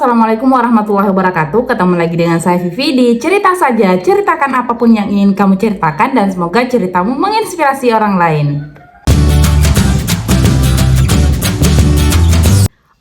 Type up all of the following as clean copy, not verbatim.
Assalamualaikum warahmatullahi wabarakatuh. Ketemu lagi dengan saya Vivi di Cerita Saja. Ceritakan apapun yang ingin kamu ceritakan dan semoga ceritamu menginspirasi orang lain.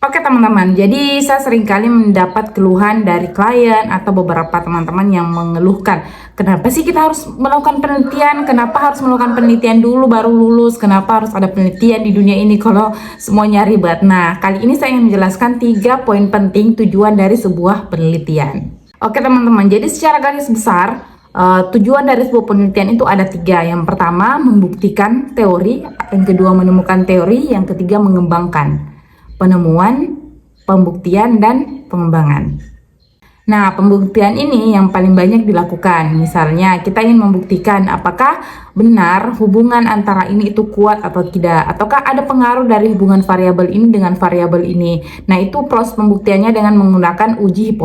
Oke teman-teman, jadi saya seringkali mendapat keluhan dari klien atau beberapa teman-teman yang mengeluhkan, kenapa sih kita harus melakukan penelitian, kenapa harus melakukan penelitian dulu baru lulus, kenapa harus ada penelitian di dunia ini kalau semuanya ribet. Nah, kali ini saya ingin menjelaskan 3 poin penting tujuan dari sebuah penelitian. Oke teman-teman, jadi secara garis besar, tujuan dari sebuah penelitian itu ada 3. Yang pertama, membuktikan teori, yang kedua menemukan teori, yang ketiga mengembangkan. Penemuan, pembuktian, dan pengembangan. Nah, pembuktian ini yang paling banyak dilakukan. Misalnya, kita ingin membuktikan apakah benar hubungan antara ini itu kuat atau tidak, ataukah ada pengaruh dari hubungan variabel ini dengan variabel ini. Nah, itu proses pembuktiannya dengan menggunakan uji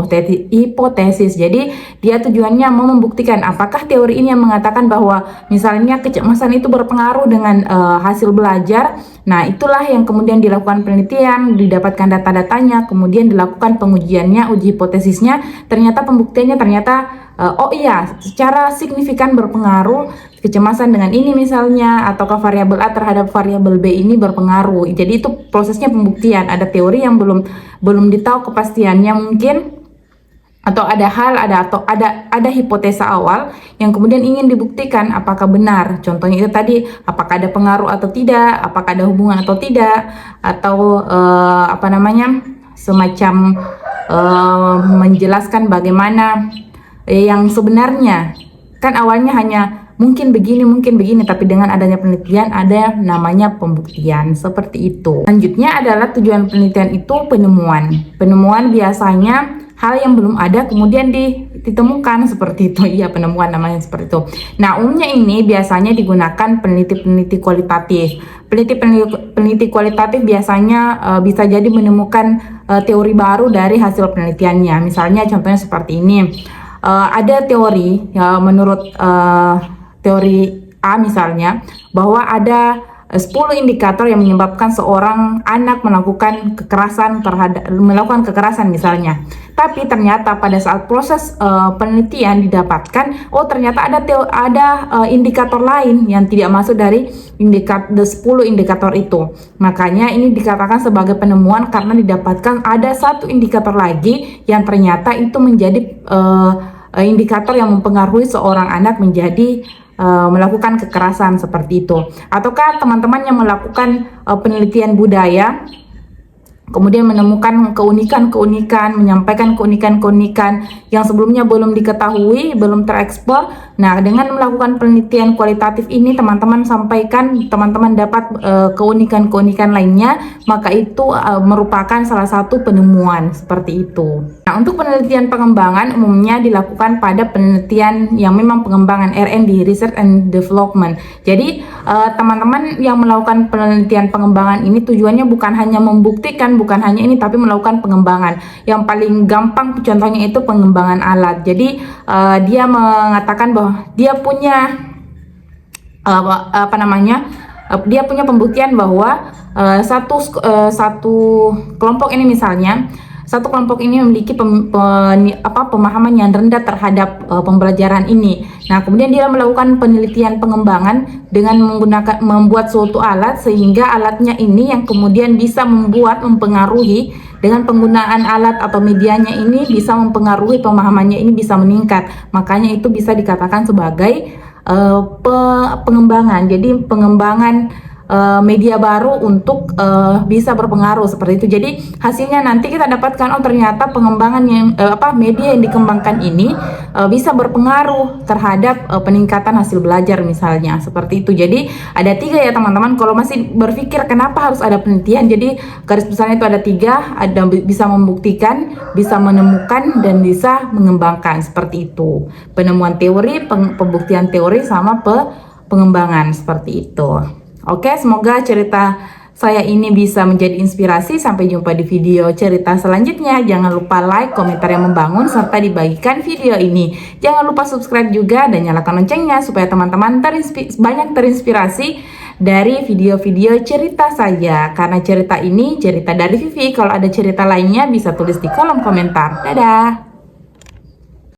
hipotesis. Jadi, dia tujuannya mau membuktikan apakah teori ini yang mengatakan bahwa misalnya kecemasan itu berpengaruh dengan hasil belajar. Nah, itulah yang kemudian dilakukan penelitian, didapatkan data-datanya, kemudian dilakukan pengujiannya, uji hipotesisnya, ternyata pembuktiannya ternyata oh iya, secara signifikan berpengaruh kecemasan dengan ini misalnya, ataukah variabel A terhadap variabel B ini berpengaruh. Jadi itu prosesnya pembuktian. Ada teori yang belum ditahu kepastiannya mungkin, atau ada hipotesa awal yang kemudian ingin dibuktikan apakah benar. Contohnya itu tadi, apakah ada pengaruh atau tidak, apakah ada hubungan atau tidak, atau semacam menjelaskan bagaimana yang sebenarnya. Kan awalnya hanya mungkin begini, tapi dengan adanya penelitian ada namanya pembuktian, seperti itu. Selanjutnya adalah tujuan penelitian itu penemuan. Penemuan biasanya hal yang belum ada kemudian ditemukan, seperti itu. Iya, penemuan namanya seperti itu. Nah, umumnya ini biasanya digunakan peneliti kualitatif. Peneliti kualitatif biasanya bisa jadi menemukan teori baru dari hasil penelitiannya. Misalnya contohnya seperti ini. Ada teori menurut teori A misalnya, bahwa ada 10 indikator yang menyebabkan seorang anak melakukan kekerasan misalnya. Tapi ternyata pada saat proses penelitian didapatkan, oh ternyata ada indikator lain yang tidak masuk dari 10 indikator itu. Makanya ini dikatakan sebagai penemuan karena didapatkan ada satu indikator lagi yang ternyata itu menjadi indikator yang mempengaruhi seorang anak menjadi melakukan kekerasan, seperti itu. Ataukah teman-teman yang melakukan penelitian budaya kemudian menemukan keunikan-keunikan, menyampaikan keunikan-keunikan yang sebelumnya belum diketahui, belum terekspor. Nah, dengan melakukan penelitian kualitatif ini teman-teman dapat keunikan-keunikan lainnya, maka itu merupakan salah satu penemuan, seperti itu. Nah, untuk penelitian pengembangan umumnya dilakukan pada penelitian yang memang pengembangan, R&D, Research and Development. Jadi teman-teman yang melakukan penelitian pengembangan ini tujuannya bukan hanya membuktikan, bukan hanya ini, tapi melakukan pengembangan. Yang paling gampang contohnya itu pengembangan alat. Jadi dia mengatakan bahwa dia punya dia punya pembuktian bahwa satu kelompok ini misalnya, satu kelompok ini memiliki pemahaman yang rendah terhadap pembelajaran ini. Nah, kemudian dia melakukan penelitian pengembangan dengan membuat suatu alat, sehingga alatnya ini yang kemudian bisa mempengaruhi dengan penggunaan alat atau medianya ini, bisa mempengaruhi pemahamannya ini bisa meningkat. Makanya itu bisa dikatakan sebagai pengembangan. Jadi pengembangan media baru untuk bisa berpengaruh, seperti itu. Jadi hasilnya nanti kita dapatkan, oh ternyata pengembangan yang media yang dikembangkan ini bisa berpengaruh terhadap peningkatan hasil belajar misalnya, seperti itu. Jadi ada 3 ya teman-teman. Kalau masih berpikir kenapa harus ada penelitian, jadi garis besarnya itu ada 3, ada bisa membuktikan, bisa menemukan, dan bisa mengembangkan, seperti itu. Penemuan teori, pembuktian teori, sama pengembangan, seperti itu. Oke, semoga cerita saya ini bisa menjadi inspirasi. Sampai jumpa di video cerita selanjutnya. Jangan lupa like, komentar yang membangun, serta dibagikan video ini. Jangan lupa subscribe juga dan nyalakan loncengnya supaya teman-teman banyak terinspirasi dari video-video cerita saya. Karena cerita ini cerita dari Vivi. Kalau ada cerita lainnya bisa tulis di kolom komentar. Dadah!